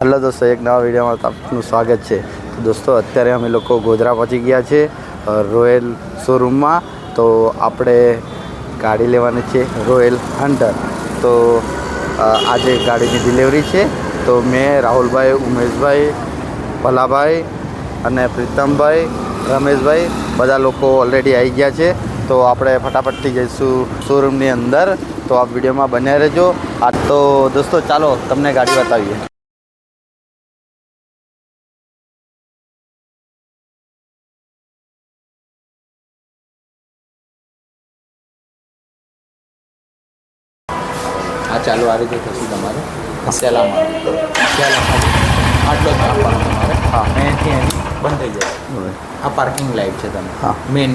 Hello દોસ્તો, એક નવા વિડીયોમાં આપનું સ્વાગત છે. તો દોસ્તો, અત્યારે અમે લોકો ગોધરા પહોંચી ગયા છે રોયલ શોરૂમમાં. તો આપણે ગાડી લેવાની છે રોયલ હન્ટર. તો આજે ગાડીની ડિલિવરી છે. તો મેં રાહુલભાઈ, ઉમેશભાઈ, ભલાભાઈ અને પ્રીતમભાઈ, રમેશભાઈ બધા લોકો ઓલરેડી આવી ગયા છે. તો આપણે ફટાફટથી જઈશું શોરૂમની અંદર. તો આ વિડીયોમાં બન્યા રહેજો. તો દોસ્તો ચાલો તમને ગાડી બતાવીએ. આ ચાલુ આ રીતે થશે તમારે સેલામાં આટલો જ આપવાનો તમારે. હા, અહીંથી બંધ થઈ જાય. આ પાર્કિંગ લાઇટ છે તમે. હા, મેઇન.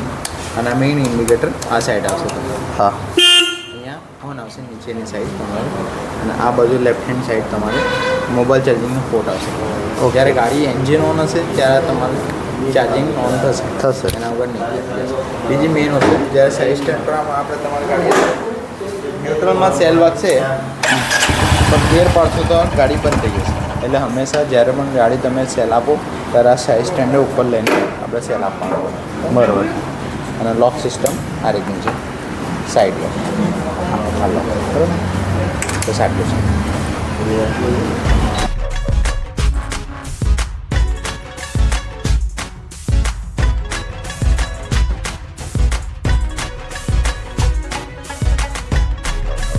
અને મેઇન ઇન્ડિકેટર આ સાઈડ આવશે તમારે. હા, અહીંયા ઓન આવશે નીચેની સાઈડ તમારે. અને આ બાજુ લેફ્ટ હેન્ડ સાઈડ તમારે મોબાઈલ ચાર્જિંગનો પોર્ટ આવશે. જ્યારે ગાડી એન્જિન ઓન હશે ત્યારે તમારે ચાર્જિંગ ઓન થશે. એના વગર નહીં. બીજી મેઇન વસ્તુ, જ્યારે સાઈડ સ્ટેન્ડ પર આપણે તમારી ગાડી ન્યુટ્રલમાં સેલ વાગશે પણ ગેર પાડશો તો ગાડી બંધ થઈ જશે. એટલે હંમેશા જ્યારે પણ ગાડી તમે સેલ આપો ત્યારે આ સાઈડ સ્ટેન્ડે ઉપર લઈને આપણે સેલ આપવાનો. બરાબર. અને લોક સિસ્ટમ આ રીતની છે. Side lock. હા, લોક. બરાબર. તો સાઈડ લોક છે.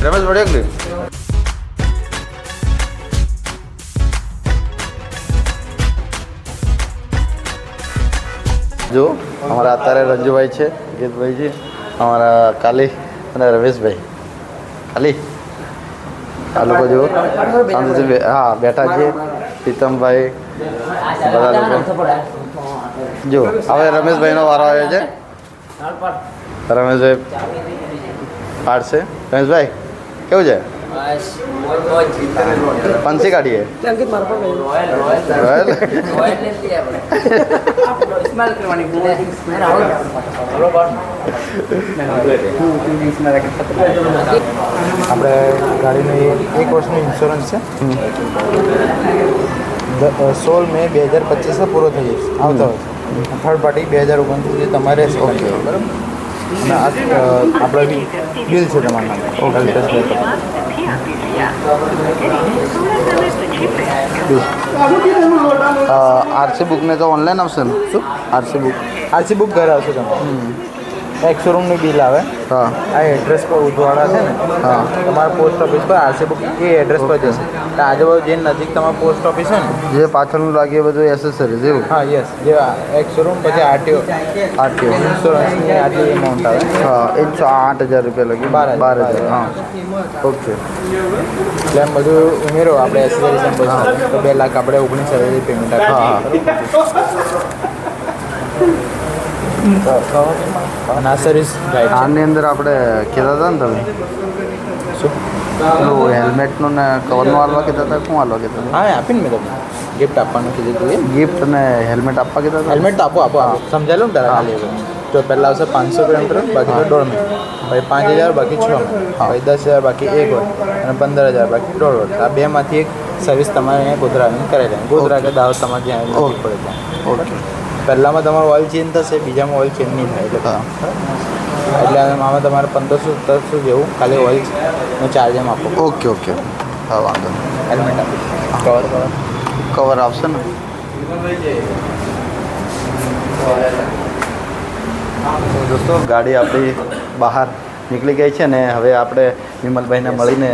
રમેશ વડેકલી જો અમારા અત્યારે રંજુભાઈ છે, ગીતભાઈજી, અમારા કાલી અને રમેશભાઈ. કાલી આ લોકો જો શાંતિથી હા બેઠા છે. પ્રીતમભાઈ બધા લોકો જો. હવે રમેશભાઈનો વારો આવ્યો છે. રમેશભાઈ પાડશે. રમેશભાઈ કેવું છે? પંચી કાઢીએ આપણે ગાડીનો 1 વર્ષનો ઇન્સ્યોરન્સ છે. 16 મે 2025 પૂરો થઈ જશે આવતા વર્ષે. થર્ડ પાર્ટી 2029 તમારે ઓકે. બરાબર. અને આપણે બિલ છે તમારું નામ. આરસી બુકને તો ઓનલાઈન આવશે ને? શું આરસી બુક ઘરે આવશે તમારે. એક શોરૂમનું બિલ આવે. હા, આ એડ્રેસ પર ઉજવાડા છે ને. હા, તમારા પોસ્ટ ઓફિસ પર આરસી બુક એ એડ્રેસ પર જશે. એટલે આજુબાજુ જે નજીક તમારું પોસ્ટ ઓફિસ છે ને, જે પાછળનું લાગે બધું એસેસરીઝ એવું. હા, યસ. જે એક શોરૂમ પછી આરટીઓ ઇન્સ્યોરન્સની આટલી એમાઉન્ટ આવે. હા, એ 8,000 રૂપિયા લાગી. 12,000. હા, ઓકે. એટલે એમ બધું ઉમેરો આપણે એસેસરીઝ એમ બધું તો 2 લાખ આપણે 19,000 પેમેન્ટ આપીએ. હા, અને આ સર્વિસ ગાઈડ છે. આની અંદર આપણે કહેતા હતા ને તમે શું? પેલું હેલ્મેટનું ને કવરનું હાલવા કહેતા હતા. શું હાલવા કહેતા હતા? હા, આપીને મેં તમને ગિફ્ટ આપવાનું કીધું હતું. ગિફ્ટ અને હેલ્મેટ આપવા કહેતા હતા. હેલ્મેટ તો આપો સમજાયેલું ને તારા ખાલી. તો પહેલાં આવશે 500 કિલોમીટર બાકી તો 1.5 મહિના, પછી 5,000 બાકી 6 મહિના, પછી 10,000 બાકી 1 વર્ષ અને 15,000 બાકી 1.5 વર્ષ. આ બેમાંથી એક સર્વિસ તમારે અહીંયા ગોધરા આવીને કરાવી લેવાની. ગોધરા કે દાહોદ તમારે જ્યાં નજીક પડે ત્યાં. ઓકે. પહેલાંમાં તમારું ઓઇલ ચેન્જ થશે, બીજામાં ઓઇલ ચેન્જ નહીં થાય. એટલે આમાં તમારે 1,500-1,700 જેવું ખાલી ઓઇલનો ચાર્જ એમ આપો. ઓકે. ઓકે, હા, વાંધો નહીં. હેલ્મેટ આપો. કવર આવશે ને? તો દોસ્તો, ગાડી આપણી બહાર નીકળી ગઈ છે ને હવે આપણે વિમલભાઈને મળીને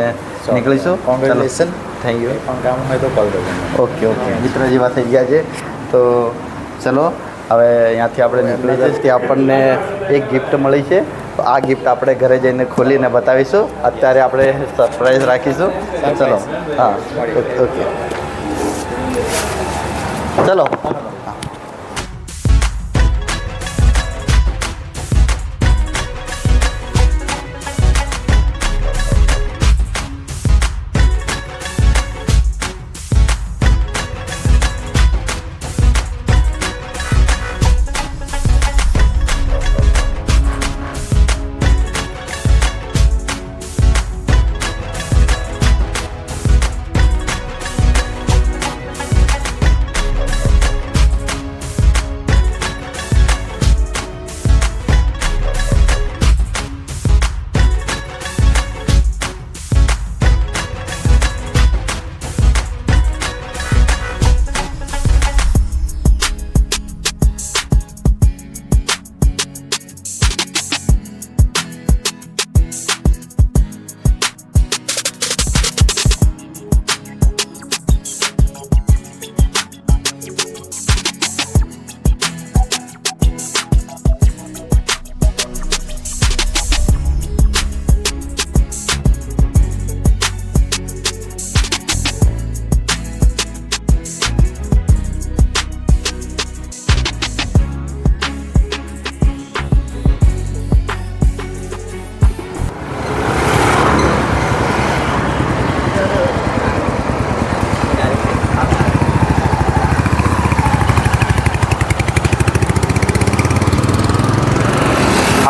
નીકળીશું. કોંગ્રેચ્યુલેશન. Thank you. પણ કામ હોય તો કોલ કરજો. ઓકે. મિત્ર જેવા થઈ ગયા છે. તો ચલો હવે અહીંયાથી આપણે નીકળી જઈશું. ત્યાં આપણને એક ગિફ્ટ મળી છે. તો આ ગિફ્ટ આપણે ઘરે જઈને ખોલીને બતાવીશું. અત્યારે આપણે સરપ્રાઈઝ રાખીશું. ચલો. હા, ઓકે. ચલો.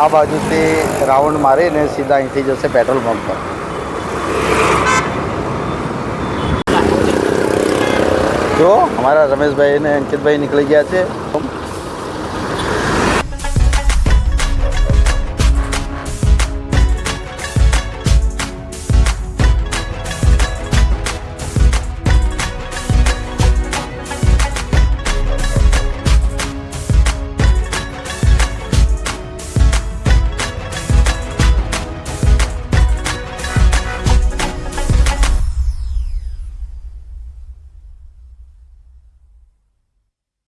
આ બાજુથી રાઉન્ડ મારીને સીધા અહીંથી જશે પેટ્રોલ પંપ પર. જો અમારા રમેશભાઈ અને અંકિતભાઈ નીકળી ગયા છે.